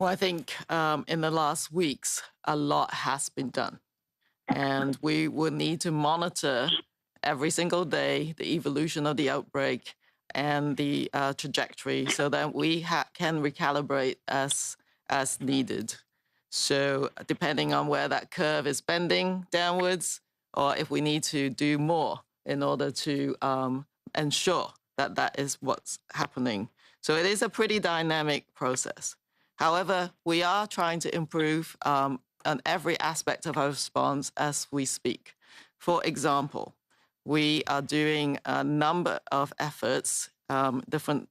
Well, I think in the last weeks, a lot has been done. And we will need to monitor every single day the evolution of the outbreak and the trajectory so that we can recalibrate as needed. So depending on where that curve is bending downwards, or if we need to do more in order to ensure that that is what's happening. So it is a pretty dynamic process. However, we are trying to improve on every aspect of our response as we speak. For example, we are doing a number of efforts, different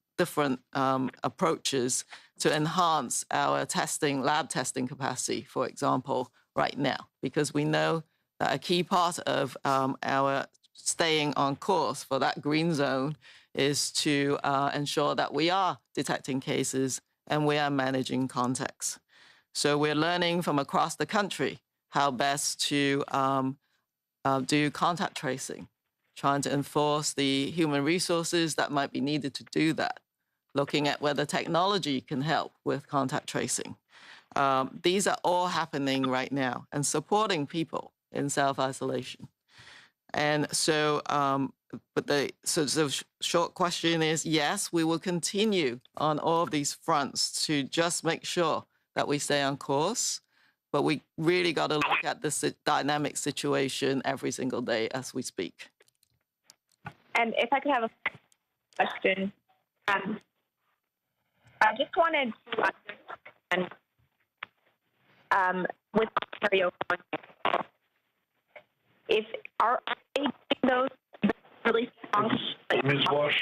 approaches to enhance our lab testing capacity, for example, right now, because we know that a key part of our staying on course for that green zone is to ensure that we are detecting cases and we are managing contacts. So we're learning from across the country how best to do contact tracing, trying to enforce the human resources that might be needed to do that, looking at whether technology can help with contact tracing. These are all happening right now and supporting people in self-isolation. And so, but the short question is, yes, we will continue on all of these fronts to just make sure that we stay on course, but we really got to look at this dynamic situation every single day as we speak. And if I could have a question, I just wanted to understand with Ontario, if are they those really strong? Ms. Wash,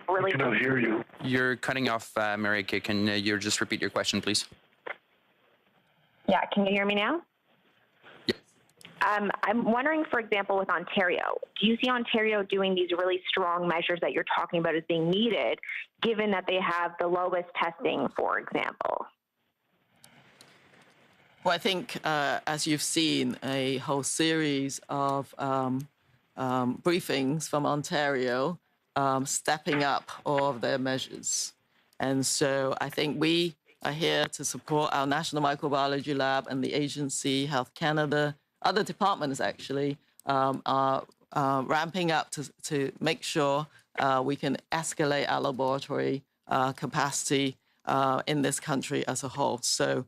really I cannot hear you. You're cutting off, Marieke. Can you just repeat your question, please? Yeah, can you hear me now? Yes. I'm wondering, for example, with Ontario, do you see Ontario doing these really strong measures that you're talking about as being needed, given that they have the lowest testing, for example? Well, I think, as you've seen, a whole series of briefings from Ontario stepping up all of their measures. And so I think we are here to support our National Microbiology Lab and the agency, Health Canada. Other departments actually are ramping up to make sure we can escalate our laboratory capacity in this country as a whole. So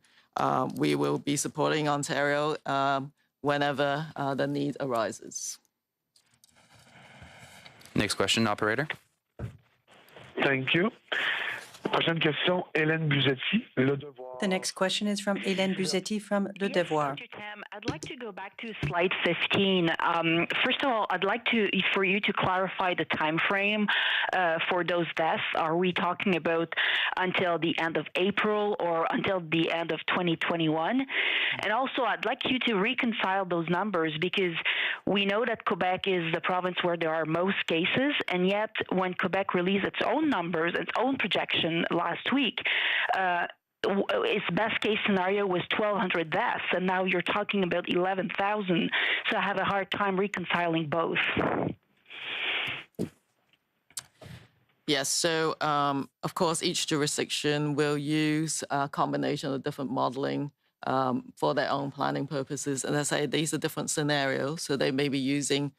we will be supporting Ontario whenever the need arises. Next question, operator. Thank you. Prochaine question, Hélène Buzetti, Le Devoir. The next question is from Hélène Buzetti from Le Devoir. Dr. Tam, I'd like to go back to slide 15. First of all, I'd like for you to clarify the time frame for those deaths. Are we talking about until the end of April or until the end of 2021? And also, I'd like you to reconcile those numbers because we know that Quebec is the province where there are most cases, and yet when Quebec released its own numbers, its own projection last week, its best case scenario was 1,200 deaths, and now you're talking about 11,000. So I have a hard time reconciling both. Yes, so of course, each jurisdiction will use a combination of different modeling for their own planning purposes. And as I say, these are different scenarios, so they may be using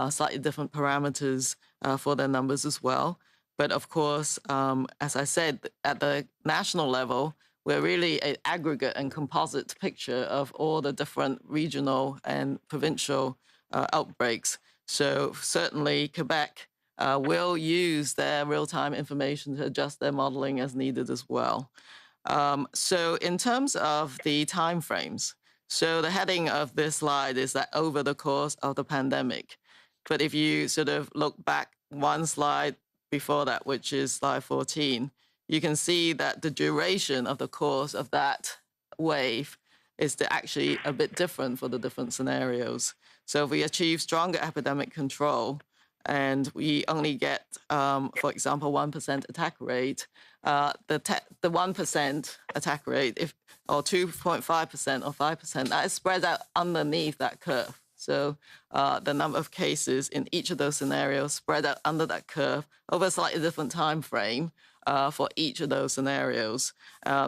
slightly different parameters for their numbers as well. But of course, as I said, at the national level, we're really an aggregate and composite picture of all the different regional and provincial outbreaks. So certainly Quebec will use their real-time information to adjust their modeling as needed as well. So in terms of the timeframes, so the heading of this slide is that over the course of the pandemic. But if you sort of look back one slide before that, which is slide 14, you can see that the duration of the course of that wave is actually a bit different for the different scenarios. So if we achieve stronger epidemic control and we only get, for example, 1% attack rate, the 1% attack rate, or 2.5% or 5%, that is spread out underneath that curve. So the number of cases in each of those scenarios spread out under that curve over a slightly different time frame for each of those scenarios.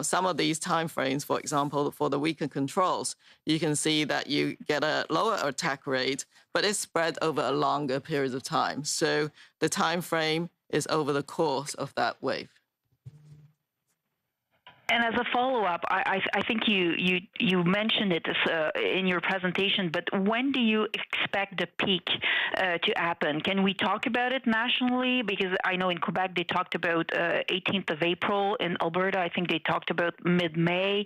Some of these timeframes, for example, for the weaker controls, you can see that you get a lower attack rate, but it's spread over a longer period of time. So the time frame is over the course of that wave. And as a follow-up, I think you mentioned it in your presentation, but when do you expect the peak to happen? Can we talk about it nationally? Because I know in Quebec they talked about 18th of April. In Alberta, I think they talked about mid-May.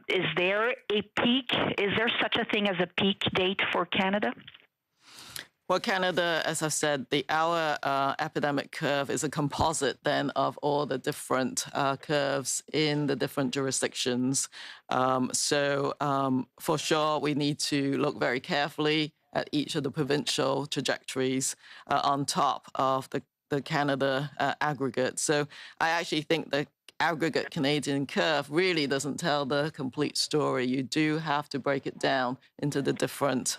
Is there a peak? Is there such a thing as a peak date for Canada? Well, Canada, as I've said, our epidemic curve is a composite then of all the different curves in the different jurisdictions. So for sure, we need to look very carefully at each of the provincial trajectories on top of the Canada aggregate. So I actually think the aggregate Canadian curve really doesn't tell the complete story. You do have to break it down into the different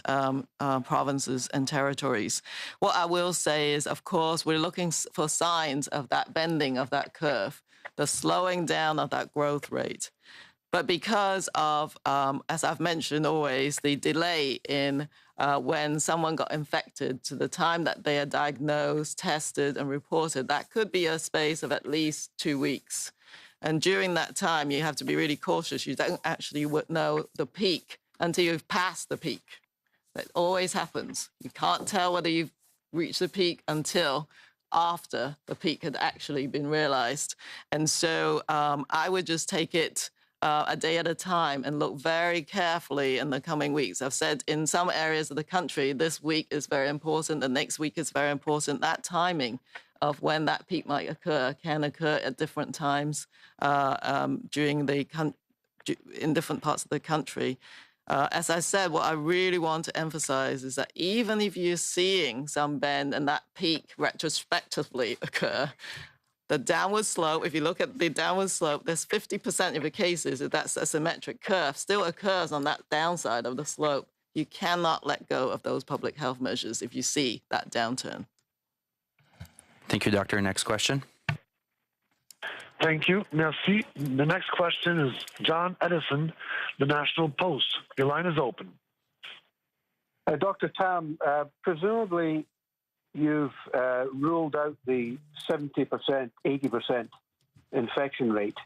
provinces and territories. What I will say is, of course, we're looking for signs of that bending of that curve, the slowing down of that growth rate. But because of, as I've mentioned always, the delay in when someone got infected to the time that they are diagnosed, tested, and reported, that could be a space of at least 2 weeks. And during that time, you have to be really cautious. You don't actually know the peak until you've passed the peak. That always happens. You can't tell whether you've reached the peak until after the peak had actually been realized. And so I would just take it a day at a time and look very carefully in the coming weeks. I've said in some areas of the country, this week is very important, the next week is very important. That timing of when that peak might occur can occur at different times in different parts of the country. As I said, what I really want to emphasize is that even if you're seeing some bend and that peak retrospectively occur, the downward slope, if you look at the downward slope, there's 50% of the cases, if that's a symmetric curve, still occurs on that downside of the slope. You cannot let go of those public health measures if you see that downturn. Thank you, Doctor. Next question. Thank you. Merci. The next question is John Edison, the National Post. Your line is open. Dr. Tam, presumably you've ruled out the 70%, 80% infection rate,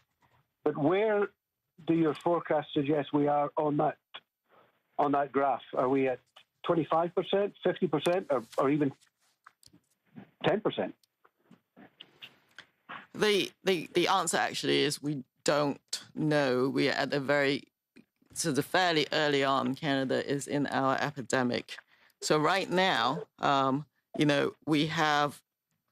but where do your forecasts suggest we are on that graph? Are we at 25%, 50%, or even 10%? The answer actually is we don't know. We are at a fairly early on. Canada is in our epidemic. So right now, we have,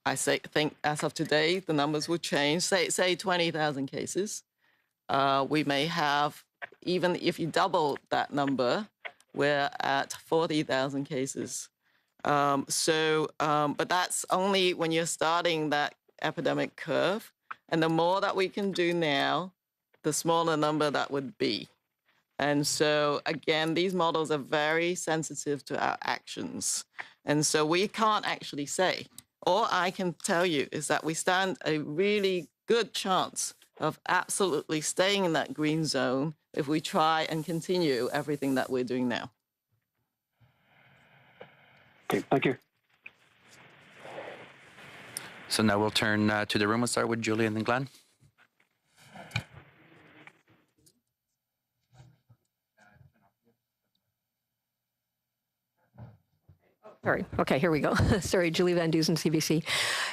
think as of today, the numbers will change, say 20,000 cases. We may have, even if you double that number, we're at 40,000 cases. But that's only when you're starting that epidemic curve. And the more that we can do now, the smaller number that would be. And so, again, these models are very sensitive to our actions. And so we can't actually say. All I can tell you is that we stand a really good chance of absolutely staying in that green zone if we try and continue everything that we're doing now. Okay, thank you. So now we'll turn to the room. We'll start with Julie and then Glenn. Sorry. Okay, here we go. Sorry, Julie Van Dusen, CBC.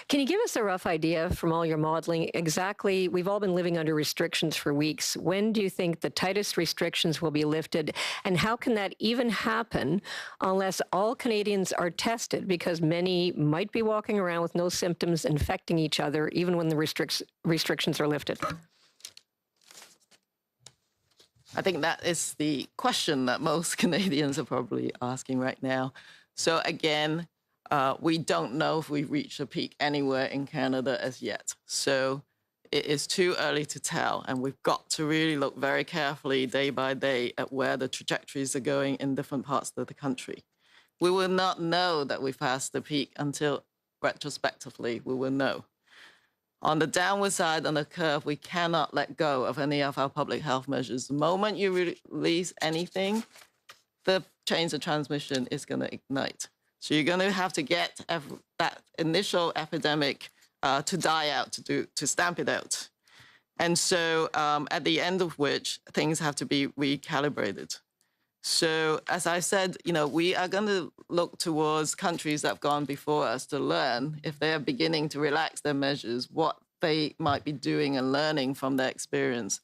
Can you give us a rough idea from all your modeling exactly, we've all been living under restrictions for weeks. When do you think the tightest restrictions will be lifted? And how can that even happen unless all Canadians are tested? Because many might be walking around with no symptoms, infecting each other, even when the restrictions are lifted. I think that is the question that most Canadians are probably asking right now. So again, we don't know if we've reached a peak anywhere in Canada as yet. So it is too early to tell. And we've got to really look very carefully day by day at where the trajectories are going in different parts of the country. We will not know that we've passed the peak until retrospectively we will know. On the downward side on the curve, we cannot let go of any of our public health measures. The moment you release anything, the chains of transmission is going to ignite. So you're going to have to get that initial epidemic to die out, to stamp it out. And so at the end of which, things have to be recalibrated. So as I said, we are going to look towards countries that have gone before us to learn, if they are beginning to relax their measures, what they might be doing and learning from their experience.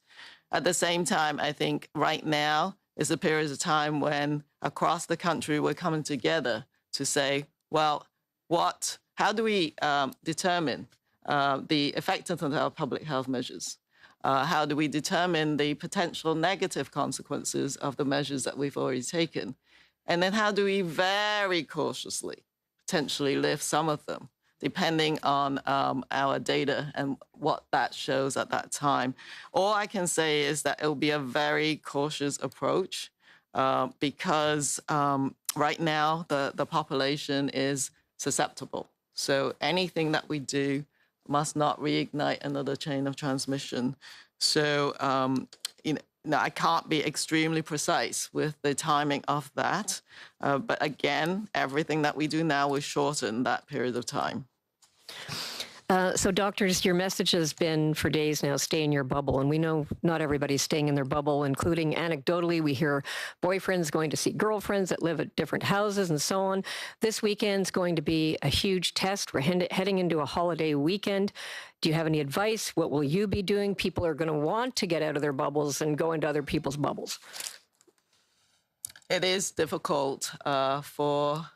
At the same time, I think right now is a period of time when across the country we're coming together to say, well, how do we determine the effectiveness of our public health measures? How do we determine the potential negative consequences of the measures that we've already taken? And then how do we very cautiously potentially lift some of them, depending on our data and what that shows at that time? All I can say is that it will be a very cautious approach because right now the population is susceptible. So anything that we do must not reignite another chain of transmission. So, I can't be extremely precise with the timing of that. But again, everything that we do now will shorten that period of time. So doctors, your message has been for days now, stay in your bubble. And we know not everybody's staying in their bubble, including anecdotally, we hear boyfriends going to see girlfriends that live at different houses and so on. This weekend's going to be a huge test. We're heading into a holiday weekend. Do you have any advice? What will you be doing? People are going to want to get out of their bubbles and go into other people's bubbles. It is difficult for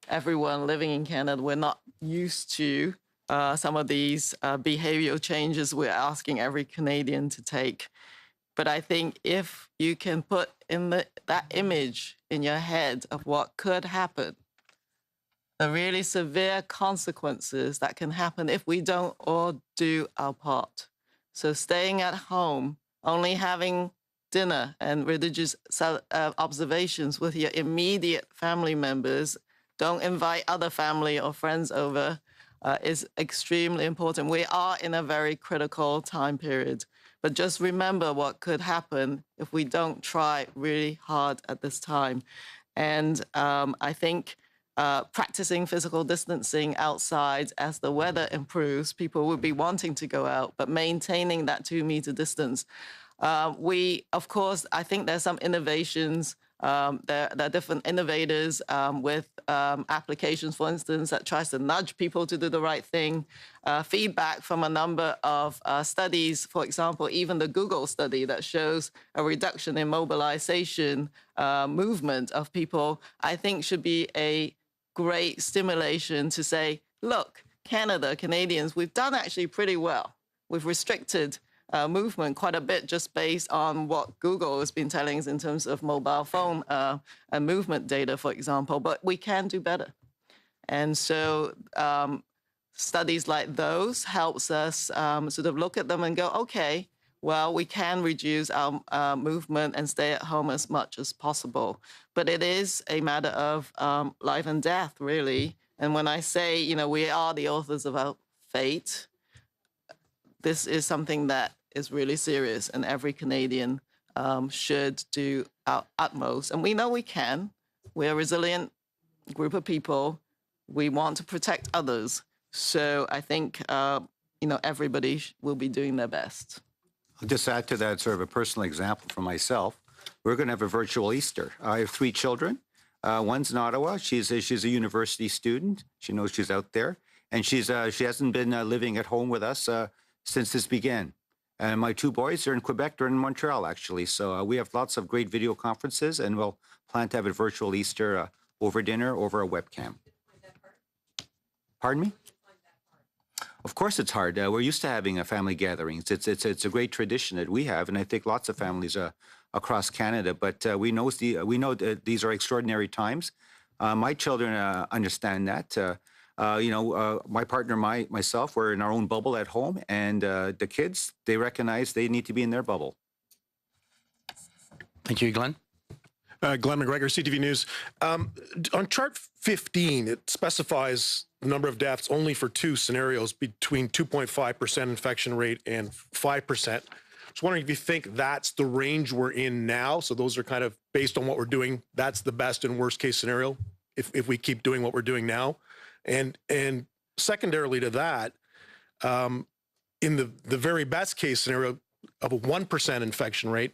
everyone living in Canada. We're not used to some of these behavioral changes we're asking every Canadian to take. But I think if you can put in that image in your head of what could happen, the really severe consequences that can happen if we don't all do our part. So staying at home, only having dinner and religious observations with your immediate family members, don't invite other family or friends over, is extremely important. We are in a very critical time period, but just remember what could happen if we don't try really hard at this time. And I think practicing physical distancing outside as the weather improves, people will be wanting to go out, but maintaining that 2-meter distance. Of course, I think there's some innovations. There are different innovators with applications, for instance, that tries to nudge people to do the right thing. Feedback from a number of studies, for example, even the Google study that shows a reduction in mobilization movement of people, I think should be a great stimulation to say, look, Canadians, we've done actually pretty well. We've restricted movement quite a bit just based on what Google has been telling us in terms of mobile phone and movement data, for example, but we can do better. And so studies like those helps us sort of look at them and go, okay, well, we can reduce our movement and stay at home as much as possible. But it is a matter of life and death, really. And when I say, we are the authors of our fate, this is something that is really serious, and every Canadian should do our utmost. And we know we can. We're a resilient group of people. We want to protect others. So I think, everybody will be doing their best. I'll just add to that sort of a personal example from myself. We're going to have a virtual Easter. I have 3 children. One's in Ottawa. She's a university student. She knows she's out there. And she hasn't been living at home with us since this began. And my 2 boys are in Quebec. They're in Montreal, actually. So we have lots of great video conferences, and we'll plan to have a virtual Easter over dinner, over a webcam. Pardon me? Of course it's hard. We're used to having family gatherings. It's a great tradition that we have, and I think lots of families across Canada. But we know that these are extraordinary times. My children understand that. My partner, myself, we're in our own bubble at home, and the kids, they recognize they need to be in their bubble. Thank you, Glenn. Glenn McGregor, CTV News. On chart 15, it specifies the number of deaths only for two scenarios between 2.5% infection rate and 5%. Just wondering if you think that's the range we're in now. So those are kind of based on what we're doing. That's the best and worst case scenario if we keep doing what we're doing now. And secondarily to that, in the very best case scenario of a 1% infection rate,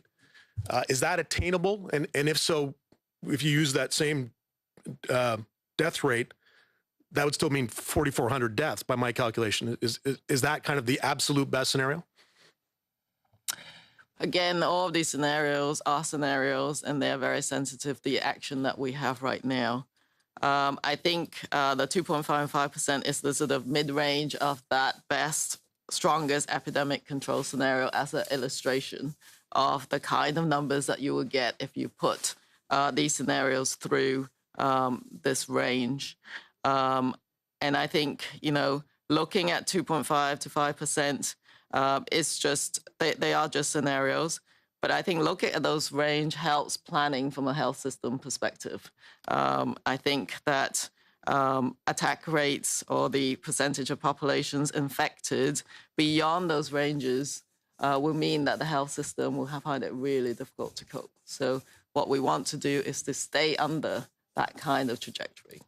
is that attainable? And if so, if you use that same death rate, that would still mean 4,400 deaths by my calculation. Is that kind of the absolute best scenario? Again, all of these scenarios are scenarios, and they're very sensitive to the action that we have right now. I think the 2.5 and 5% is the sort of mid-range of that best, strongest epidemic control scenario as an illustration of the kind of numbers that you will get if you put these scenarios through this range. And I think, looking at 2.5 to 5%, it's just, they are just scenarios. But I think looking at those range helps planning from a health system perspective. I think that attack rates or the percentage of populations infected beyond those ranges will mean that the health system will find it really difficult to cope. So what we want to do is to stay under that kind of trajectory.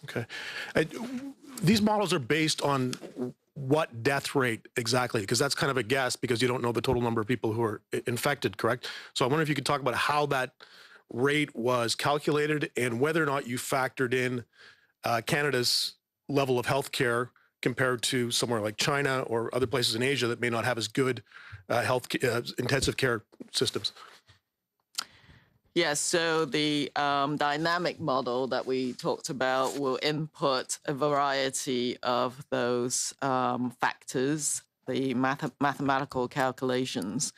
Okay. These models are based on what death rate exactly? Because that's kind of a guess because you don't know the total number of people who are infected, correct? So I wonder if you could talk about how that rate was calculated and whether or not you factored in Canada's level of healthcare compared to somewhere like China or other places in Asia that may not have as good intensive care systems. Yes, so the dynamic model that we talked about will input a variety of those factors, the mathematical calculations,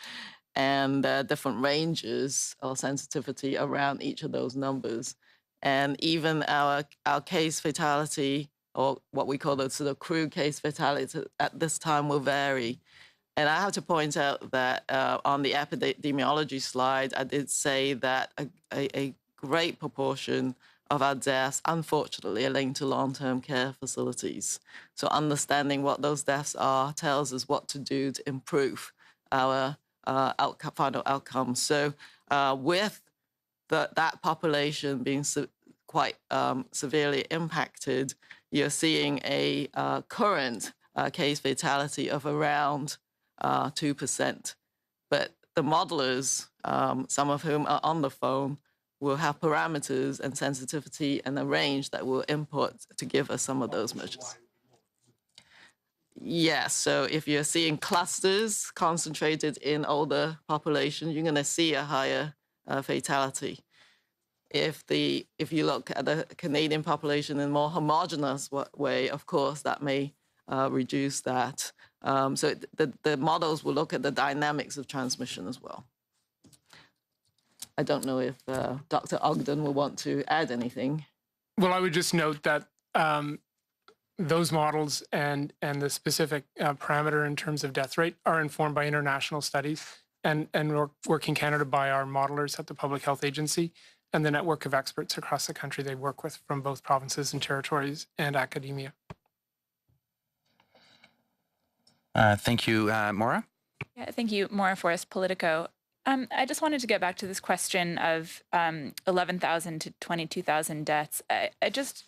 and different ranges of sensitivity around each of those numbers. And even our case fatality, or what we call the sort of crude case fatality at this time will vary. And I have to point out that on the epidemiology slide, I did say that a great proportion of our deaths, unfortunately, are linked to long-term care facilities. So understanding what those deaths are tells us what to do to improve our final outcomes. So with that population being quite severely impacted, you're seeing a current case fatality of around 2%. But the modelers, some of whom are on the phone, will have parameters and sensitivity and a range that will input to give us some of those measures. Yes, so if you're seeing clusters concentrated in older population, you're going to see a higher fatality. If you look at the Canadian population in a more homogeneous way, of course, that may reduce that. So the models will look at the dynamics of transmission as well. I don't know if Dr. Ogden will want to add anything. Well, I would just note that those models and the specific parameter in terms of death rate are informed by international studies and work in Canada by our modelers at the Public Health Agency and the network of experts across the country they work with from both provinces and territories and academia. Thank you, Maura. Yeah, thank you, Maura Forrest, Politico. I just wanted to get back to this question of 11,000 to 22,000 deaths. I just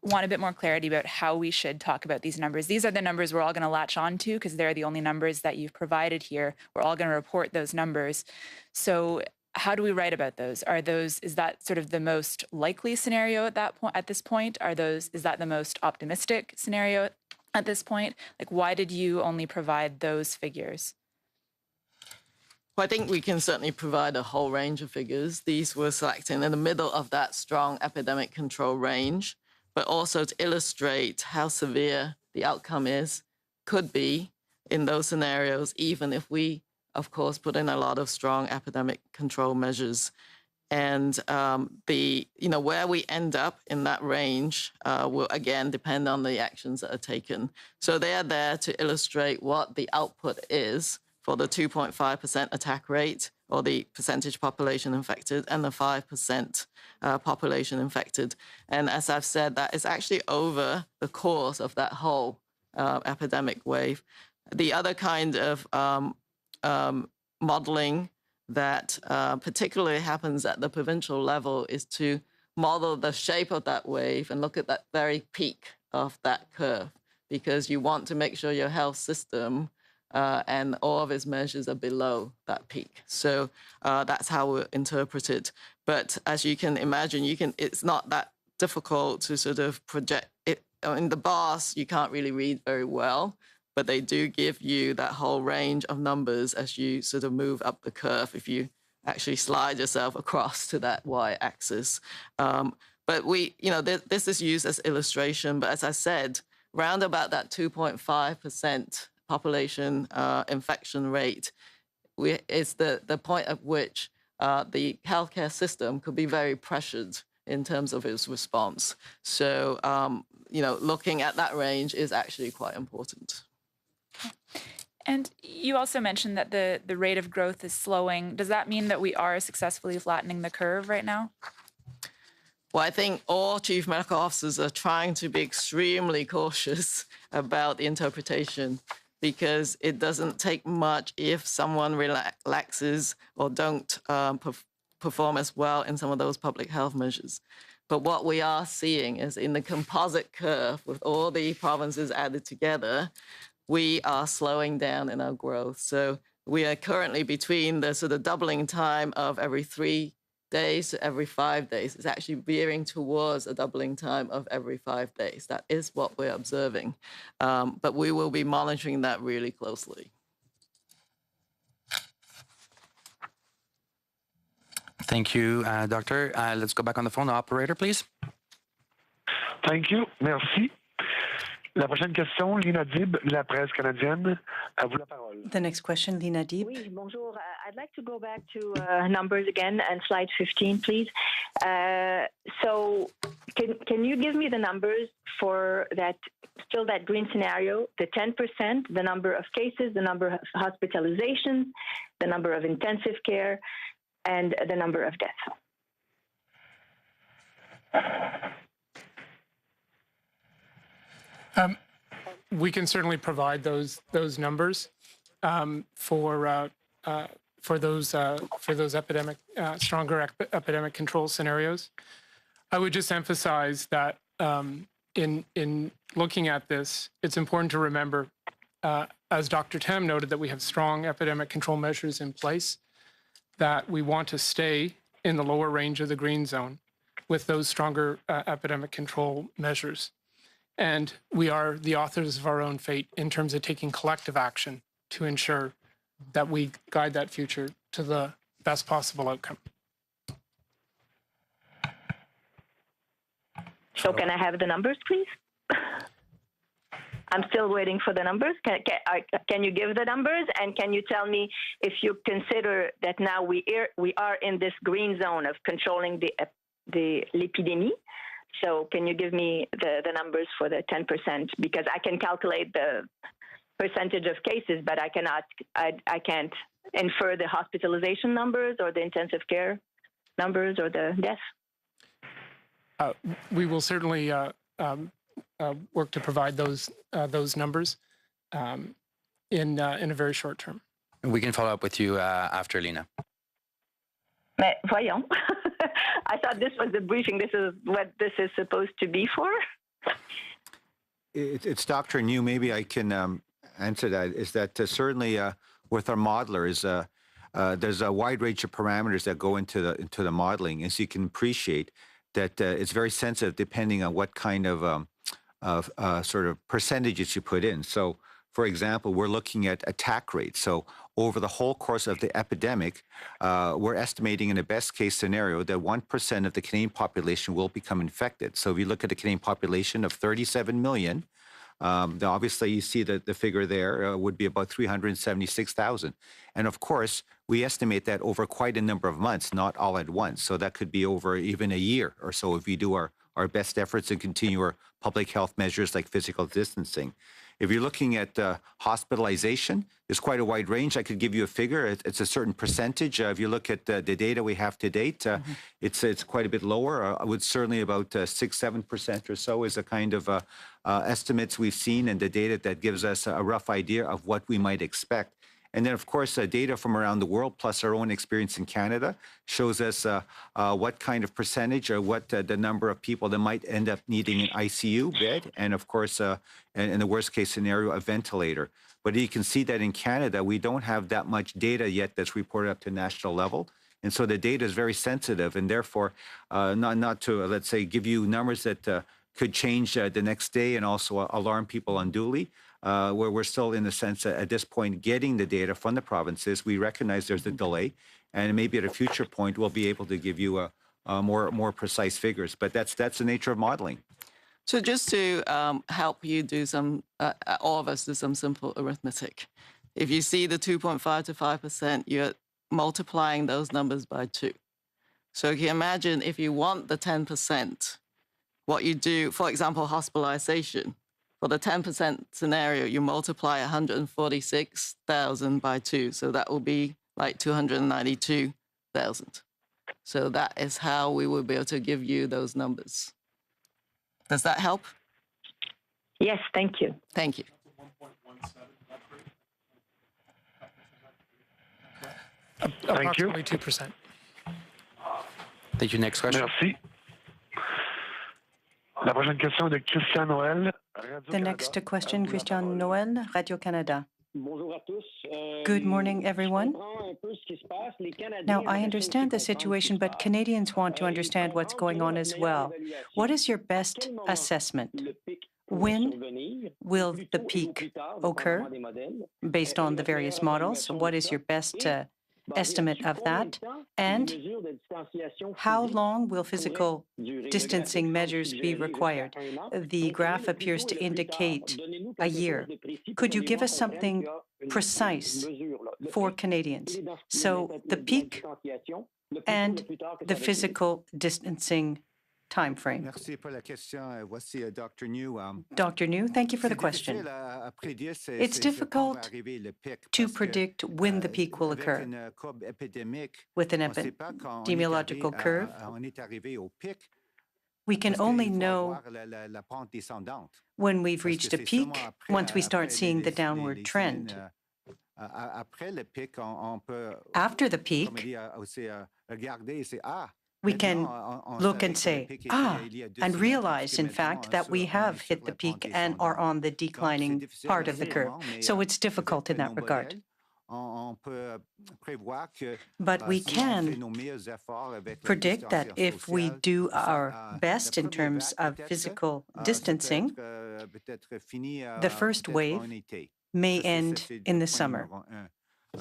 want a bit more clarity about how we should talk about these numbers. These are the numbers we're all going to latch on to because they're the only numbers that you've provided here. We're all going to report those numbers. So how do we write about those? Is that sort of the most likely scenario at this point? Is that the most optimistic scenario at this point? Like, why did you only provide those figures? Well, I think we can certainly provide a whole range of figures. These were selected in the middle of that strong epidemic control range, but also to illustrate how severe the outcome could be in those scenarios, even if we, of course, put in a lot of strong epidemic control measures. And where we end up in that range will, again, depend on the actions that are taken. So they are there to illustrate what the output is for the 2.5% attack rate, or the percentage population infected, and the 5% population infected. And as I've said, that is actually over the course of that whole epidemic wave. The other kind of modeling that particularly happens at the provincial level is to model the shape of that wave and look at that very peak of that curve, because you want to make sure your health system and all of its measures are below that peak. So that's how we interpret it. But as you can imagine, it's not that difficult to sort of project it. In the bars, you can't really read very well, but they do give you that whole range of numbers as you sort of move up the curve if you actually slide yourself across to that y-axis. But this is used as illustration. But as I said, round about that 2.5% population infection rate is the point at which the healthcare system could be very pressured in terms of its response. So, looking at that range is actually quite important. And you also mentioned that the rate of growth is slowing. Does that mean that we are successfully flattening the curve right now? Well, I think all chief medical officers are trying to be extremely cautious about the interpretation, because it doesn't take much if someone relaxes or don't perform as well in some of those public health measures. But what we are seeing is in the composite curve, with all the provinces added together, we are slowing down in our growth. So we are currently between the sort of doubling time of every 3 days to every 5 days. It's actually veering towards a doubling time of every 5 days. That is what we're observing. But we will be monitoring that really closely. Thank you, Doctor. Let's go back on the phone. Operator, please. Thank you. Merci. La prochaine question, Lina Dib, La Presse canadienne. À vous la parole. The next question, Lina Dib. Oui, bonjour. I'd like to go back to numbers again and slide 15, please. So can you give me the numbers for that green scenario, the 10%, the number of cases, the number of hospitalizations, the number of intensive care, and the number of deaths? We can certainly provide those numbers for those stronger epidemic control scenarios. I would just emphasize that in looking at this, it's important to remember, as Dr. Tam noted, that we have strong epidemic control measures in place, that we want to stay in the lower range of the green zone with those stronger epidemic control measures. And we are the authors of our own fate in terms of taking collective action to ensure that we guide that future to the best possible outcome. So can I have the numbers, please? I'm still waiting for the numbers. Can you give the numbers? And can you tell me if you consider that now we are in this green zone of controlling the epidemic? So can you give me the numbers for the 10%? Because I can calculate the percentage of cases, but I can't infer the hospitalization numbers or the intensive care numbers or the deaths. We will certainly work to provide those numbers in a very short term. We can follow up with you after, Lina. Mais voyons. I thought this was the briefing. This is what this is supposed to be for. It's Dr. New. Maybe I can answer that. Is that certainly with our modelers, there's a wide range of parameters that go into the modeling, as you can appreciate. That it's very sensitive depending on what kind of sort of percentages you put in. So, for example, we're looking at attack rates. So over the whole course of the epidemic, we're estimating in a best case scenario that 1% of the Canadian population will become infected. So if you look at the Canadian population of 37 million, obviously you see that the figure there would be about 376,000. And of course, we estimate that over quite a number of months, not all at once. So that could be over even a year or so if we do our best efforts and continue our public health measures like physical distancing. If you're looking at hospitalization, there's quite a wide range. I could give you a figure. It's a certain percentage. If you look at the data we have to date, it's quite a bit lower. I would certainly about 6-7% or so is a kind of estimates we've seen and the data that gives us a rough idea of what we might expect. And then, of course, data from around the world, plus our own experience in Canada, shows us what kind of percentage or what the number of people that might end up needing an ICU bed, and of course, in the worst case scenario, a ventilator. But you can see that in Canada, we don't have that much data yet that's reported up to national level. And so the data is very sensitive, and therefore, not to, let's say, give you numbers that could change the next day and also alarm people unduly. Where we're still, in a sense, at this point, getting the data from the provinces. We recognize there's a delay, and maybe at a future point, we'll be able to give you more precise figures. But that's the nature of modeling. So just to help you do all of us do some simple arithmetic. If you see the 2.5 to 5%, you're multiplying those numbers by 2. So you can imagine if you want the 10%, what you do, for example, hospitalization. For the 10% scenario, you multiply 146,000 by 2. So that will be like 292,000. So that is how we will be able to give you those numbers. Does that help? Yes, thank you. Thank you. Thank you. Approximately 2%. Thank you. Next question. Merci. La prochaine question de Christian Noël. The next question, Christian Noël, Radio-Canada. Good morning, everyone. Now, I understand the situation, but Canadians want to understand what's going on as well. What is your best assessment? When will the peak occur based on the various models? What is your best estimate of that? And how long will physical distancing measures be required? The graph appears to indicate a year. Could you give us something precise for Canadians? So the peak and the physical distancing time frame. Merci pour la question. Voici Dr. New. Dr. New, thank you for the question. It's difficult to predict when the peak will occur. With an epidemiological curve, we can only know when we've reached a peak once we start seeing the downward trend. After the peak, we can look and say, and realize, in fact, that we have hit the peak and are on the declining part of the curve. So it's difficult in that regard. But we can predict that if we do our best in terms of physical distancing, the first wave may end in the summer.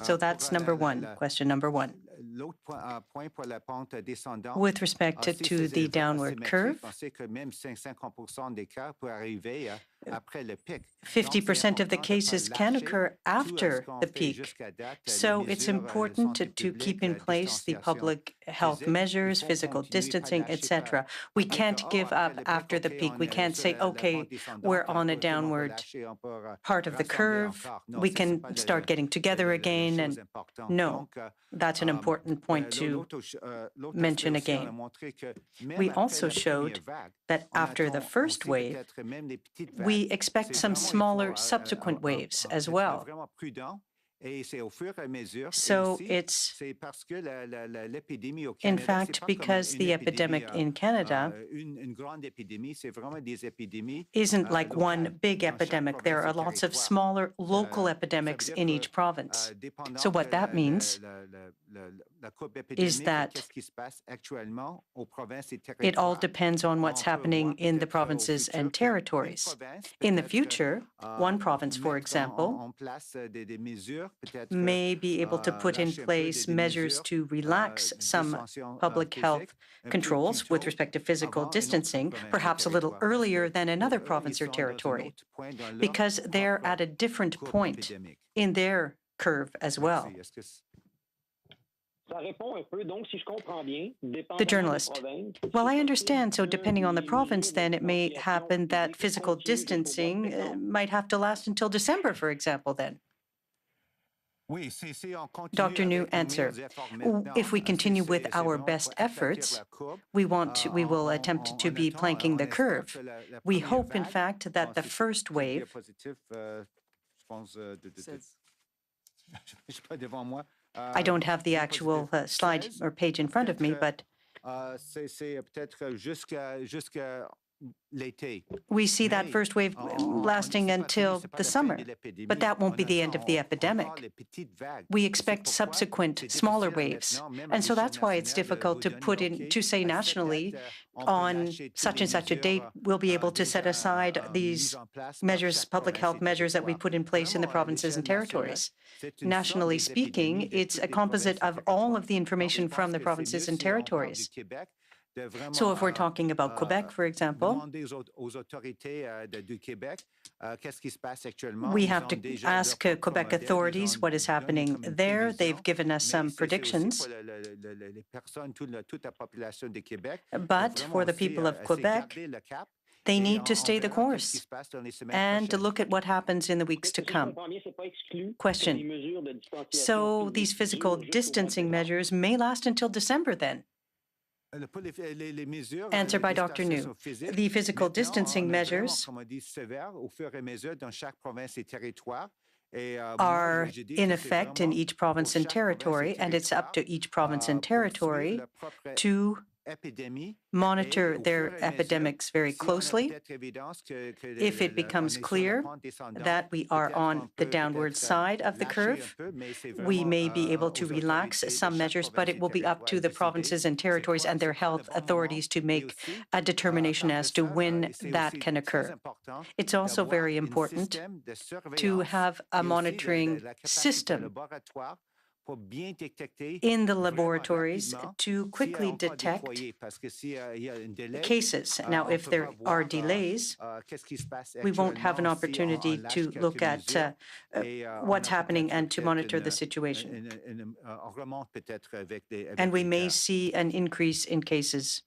So that's number one, question number one. With respect to the downward curve, 50% of the cases can occur after the peak. So it's important to keep in place the public health measures, physical distancing, etc. We can't give up after the peak. We can't say, okay, we're on a downward part of the curve. We can start getting together again. And no, that's an important point to mention again. We also showed that after the first wave, we expect some smaller subsequent waves as well. So it's, in fact, because the epidemic in Canada isn't like one big epidemic. There are lots of smaller local epidemics in each province. So what that means is that it all depends on what's happening in the provinces and territories. In the future, one province, for example, may be able to put in place measures to relax some public health controls with respect to physical distancing, perhaps a little earlier than another province or territory, because they're at a different point in their curve as well. The journalist. Well, I understand. So depending on the province, then it may happen that physical distancing might have to last until December, for example, then. Dr. New, answer. If we continue with our best efforts, we will attempt to be planking the curve. We hope, in fact, that the first wave I don't have the actual slide or page in front of me, but we see that first wave lasting until the summer, but that won't be the end of the epidemic. We expect subsequent smaller waves. And so that's why it's difficult to say nationally on such and such a date, we'll be able to set aside these measures, public health measures that we put in place in the provinces and territories. Nationally speaking, it's a composite of all of the information from the provinces and territories. So if we're talking about Quebec, for example, we have to ask Quebec authorities what is happening there. They've given us some predictions. But for the people of Quebec, they need to stay the course and to look at what happens in the weeks to come. Question. So these physical distancing measures may last until December then? Answer by Dr. New. The physical distancing measures are in effect in each province and territory, and it's up to each province and territory to monitor their epidemics very closely. If it becomes clear that we are on the downward side of the curve, we may be able to relax some measures, but it will be up to the provinces and territories and their health authorities to make a determination as to when that can occur. It's also very important to have a monitoring system in the laboratories to quickly detect cases. Now, if there are delays, we won't have an opportunity to look at what's happening and to monitor the situation. And we may see an increase in cases.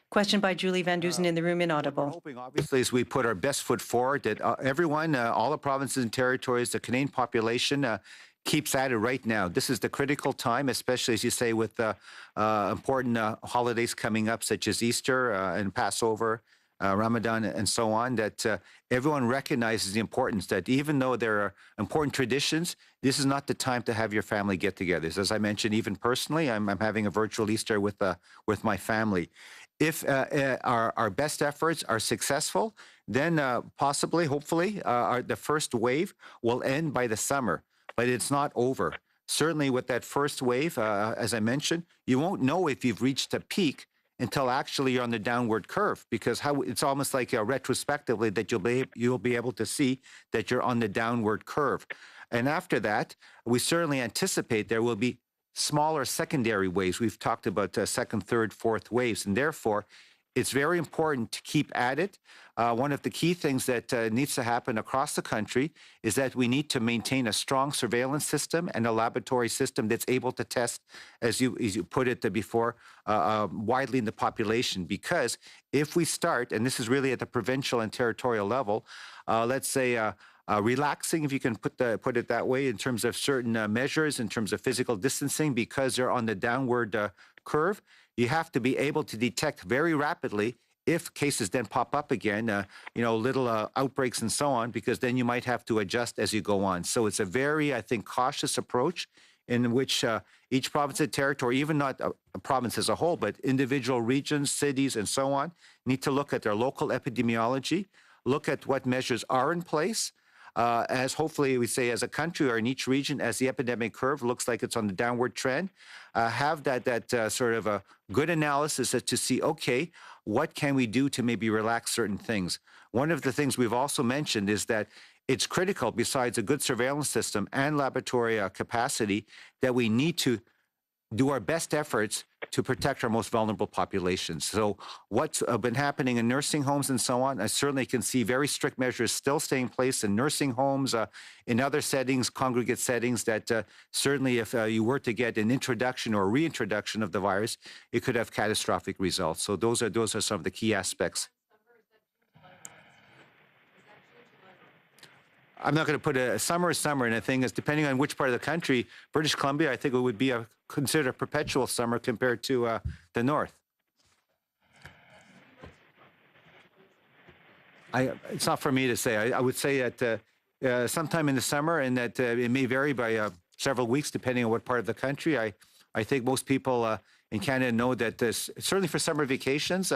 Question by Julie Van Dusen in the room, inaudible. What we're hoping, obviously, is we put our best foot forward, that everyone, all the provinces and territories, the Canadian population keeps at it right now. This is the critical time, especially, as you say, with important holidays coming up, such as Easter and Passover, Ramadan, and so on, that everyone recognizes the importance that even though there are important traditions, this is not the time to have your family get-togethers. As I mentioned, even personally, I'm having a virtual Easter with my family. If our best efforts are successful, then possibly, hopefully, the first wave will end by the summer, but it's not over. Certainly with that first wave, as I mentioned, you won't know if you've reached a peak until actually you're on the downward curve, because it's almost like retrospectively that you'll be able to see that you're on the downward curve. And after that, we certainly anticipate there will be smaller secondary waves. We've talked about second, third, fourth waves, and therefore it's very important to keep at it. One of the key things that needs to happen across the country is that we need to maintain a strong surveillance system and a laboratory system that's able to test, as you put it before, widely in the population. Because if we start, and this is really at the provincial and territorial level, let's say relaxing, if you can put it that way, in terms of certain measures, in terms of physical distancing, because they're on the downward curve, you have to be able to detect very rapidly if cases then pop up again, little outbreaks and so on, because then you might have to adjust as you go on. So it's a very, I think, cautious approach in which each province and territory, even not a province as a whole, but individual regions, cities, and so on, need to look at their local epidemiology, look at what measures are in place, as hopefully we say as a country or in each region, as the epidemic curve looks like it's on the downward trend, have that sort of a good analysis to see, okay, what can we do to maybe relax certain things? One of the things we've also mentioned is that it's critical, besides a good surveillance system and laboratory capacity, that we need to do our best efforts to protect our most vulnerable populations. So what's been happening in nursing homes and so on, I certainly can see very strict measures still staying in place in nursing homes, in other settings, congregate settings, that certainly if you were to get an introduction or reintroduction of the virus, it could have catastrophic results. So those are some of the key aspects. I'm not going to put a summer, and the thing is, depending on which part of the country, British Columbia, I think it would be considered a perpetual summer compared to the north. It's not for me to say. I would say that sometime in the summer, and that it may vary by several weeks depending on what part of the country. I think most people in Canada know that certainly for summer vacations,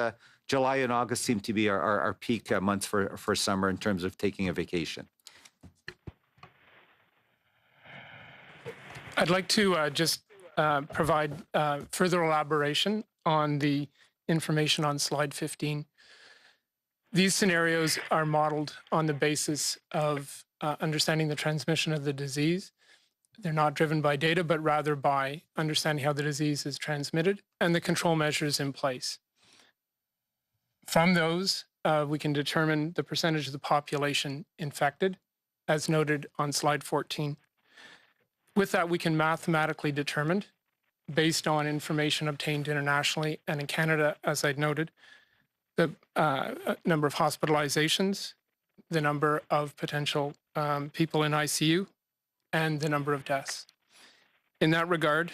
July and August seem to be our peak months for summer in terms of taking a vacation. I'd like to just provide further elaboration on the information on slide 15. These scenarios are modeled on the basis of understanding the transmission of the disease. They're not driven by data, but rather by understanding how the disease is transmitted and the control measures in place. From those, we can determine the percentage of the population infected, as noted on slide 14. With that, we can mathematically determine, based on information obtained internationally and in Canada, as I'd noted, the number of hospitalizations, the number of potential people in ICU, and the number of deaths. In that regard,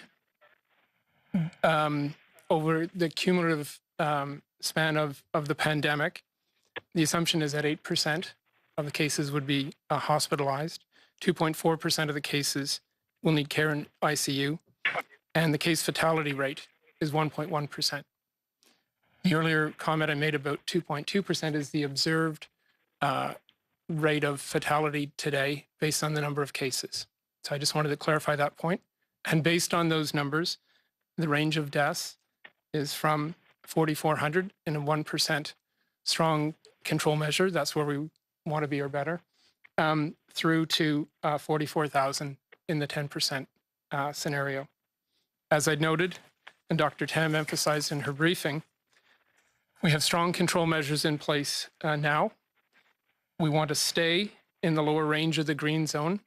over the cumulative span of the pandemic, the assumption is that 8% of the cases would be hospitalized, 2.4% of the cases will need care in ICU, and the case fatality rate is 1.1%. The earlier comment I made about 2.2% is the observed rate of fatality today based on the number of cases. So I just wanted to clarify that point. And based on those numbers, the range of deaths is from 4,400 in a 1% strong control measure, that's where we want to be or better, through to 44,000 in the 10% scenario. As I noted, and Dr. Tam emphasized in her briefing, we have strong control measures in place now. We want to stay in the lower range of the green zone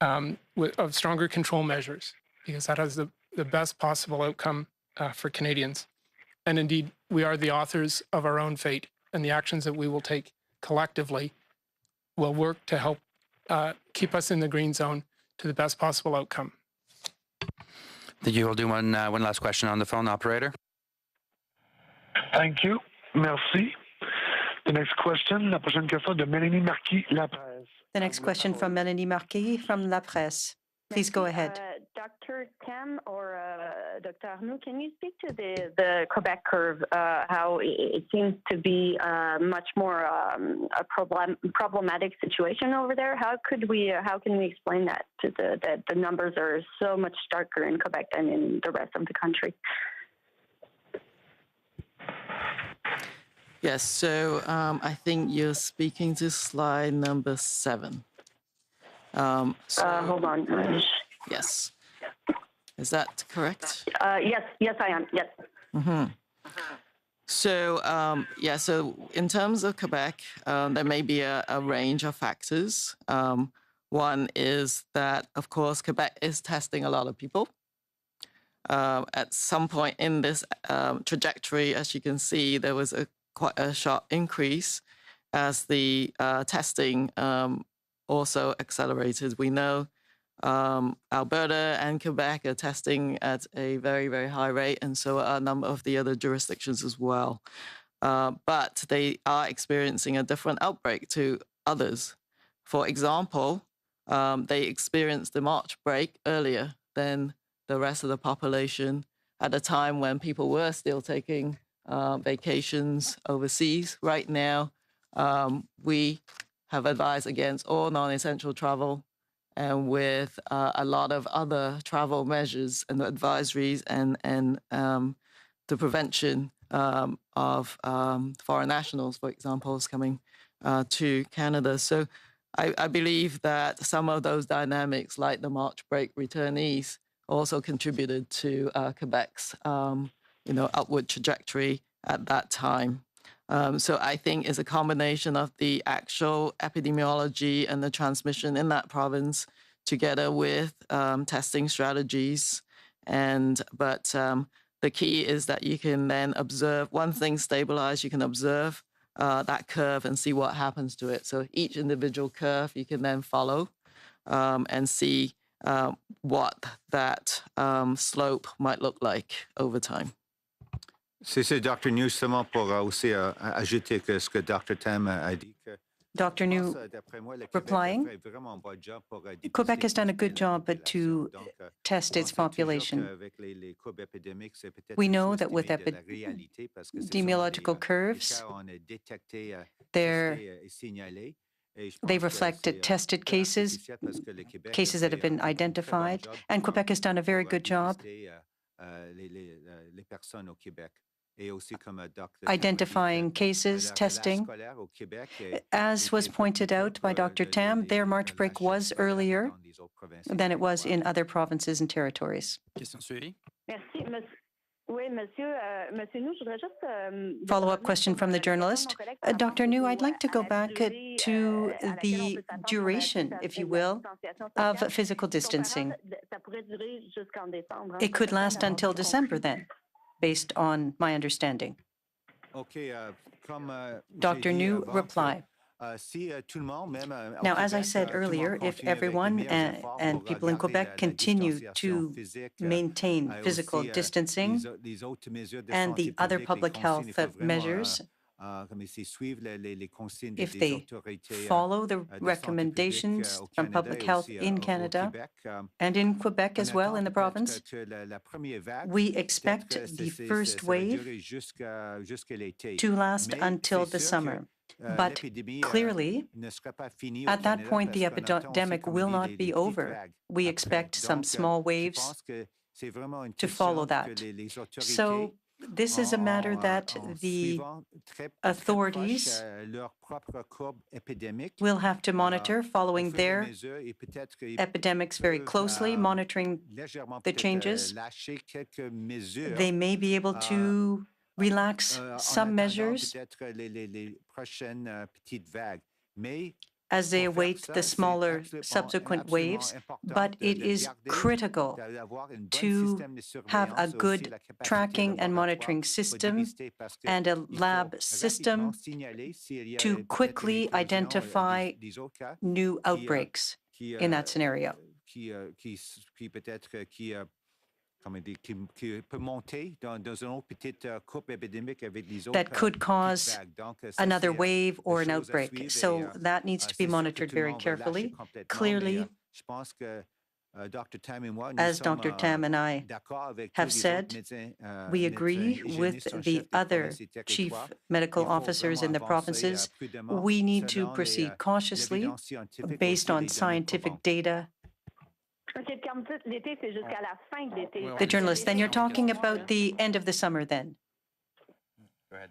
of stronger control measures, because that has the best possible outcome for Canadians. And indeed, we are the authors of our own fate, and the actions that we will take collectively will work to help keep us in the green zone to the best possible outcome. Thank you. We'll do one last question on the phone, operator. Thank you. Merci. The next question, la prochaine question de Mélanie Marquis, La Presse. The next question from Mélanie Marquis from La Presse. Please go ahead. Dr. Tam or Dr. Arnoux, can you speak to the Quebec curve, how it seems to be much more a problematic situation over there? How can we explain that that the numbers are so much starker in Quebec than in the rest of the country? Yes, so I think you're speaking to slide number 7. Hold on. Yes. Is that correct? Yes, I am. Yes. Mm-hmm. So, so in terms of Quebec, there may be a range of factors. One is that, of course, Quebec is testing a lot of people. At some point in this trajectory, as you can see, there was quite a sharp increase as the testing also accelerated. We know Alberta and Quebec are testing at a very, very high rate, and so are a number of the other jurisdictions as well. But they are experiencing a different outbreak to others. For example, they experienced the March break earlier than the rest of the population at a time when people were still taking vacations overseas. Right now, we have advised against all non-essential travel, and with a lot of other travel measures and advisories and the prevention of foreign nationals, for example, is coming to Canada. So I believe that some of those dynamics, like the March break returnees, also contributed to Quebec's, upward trajectory at that time. So I think it's a combination of the actual epidemiology and the transmission in that province, together with testing strategies. But the key is that you can then observe, once things stabilize, you can observe that curve and see what happens to it. So each individual curve you can then follow and see what that slope might look like over time. C'est Dr. New, seulement pour aussi ajouter que ce que Dr. Tam a dit. Dr. New, replying, Quebec has done a good job to test its population. We know that with epidemiological curves, they reflect tested cases, cases that have been identified, and Quebec has done a very good job identifying cases, testing. As was pointed out by Dr. Tam, their March break was earlier than it was in other provinces and territories. Follow-up question from the journalist. Dr. New, I'd like to go back to the duration, if you will, of physical distancing. It could last until December then, based on my understanding. Dr. New, reply. Now, as I said earlier, if everyone and people in Quebec continue to maintain physical distancing and the other public health measures, if they follow the recommendations from public health in Canada and in Quebec as well, in the province, we expect the first wave to last until the summer. But clearly, at that point, the epidemic will not be over. We expect some small waves to follow that. So this is a matter that the authorities will have to monitor, following their epidemics very closely, monitoring the changes. They may be able to relax some measures as they await the smaller subsequent waves, but it is critical to have a good tracking and monitoring system and a lab system to quickly identify new outbreaks in that scenario. That could cause another wave or an outbreak. So that needs to be monitored very carefully. Clearly, as Dr. Tam and I have said, we agree with the other chief medical officers in the provinces. We need to proceed cautiously based on scientific data. The journalist, then you're talking about the end of the summer then? Go ahead.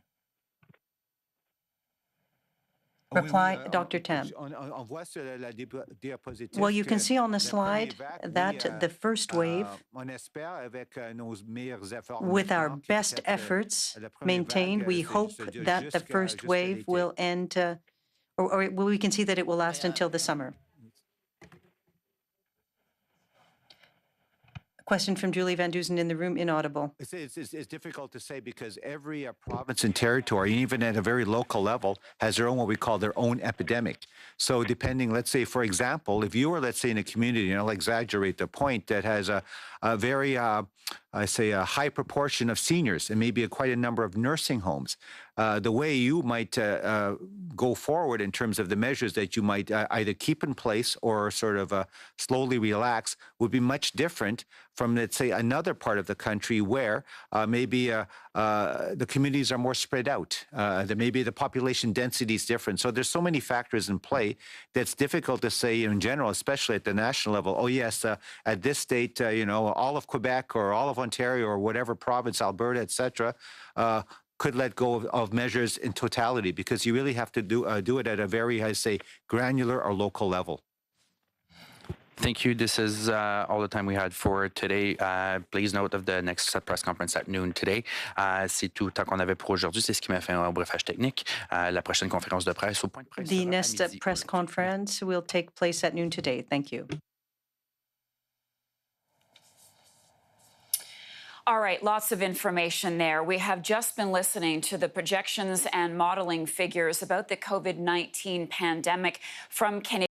Reply, Dr. Tam. Well, you can see on the slide that the first wave, with our best efforts maintained, we hope that the first wave will end, or we can see that it will last until the summer. Question from Julie Van Dusen in the room, inaudible. It's difficult to say because every province and territory, even at a very local level, has their own, what we call their own epidemic. So depending, let's say, for example, if you were, let's say, in a community, I'll exaggerate the point, that has a very, I say, a high proportion of seniors and maybe quite a number of nursing homes, the way you might go forward in terms of the measures that you might either keep in place or sort of slowly relax would be much different from, let's say, another part of the country where maybe the communities are more spread out. Maybe the population density is different. So there's so many factors in play that's difficult to say in general, especially at the national level. Oh, yes, at this state, all of Quebec or all of Ontario or whatever province, Alberta, et cetera, could let go of measures in totality, because you really have to do it at a very, I say, granular or local level. Thank you. This is all the time we had for today. Please note of the next press conference at noon today. C'est tout le temps qu'on avait pour aujourd'hui. C'est ce qui m'a fait un briefage technique. La prochaine conférence de presse au point de presse. The next press conference will take place at noon today. Thank you. All right, lots of information there. We have just been listening to the projections and modeling figures about the COVID-19 pandemic from Canadian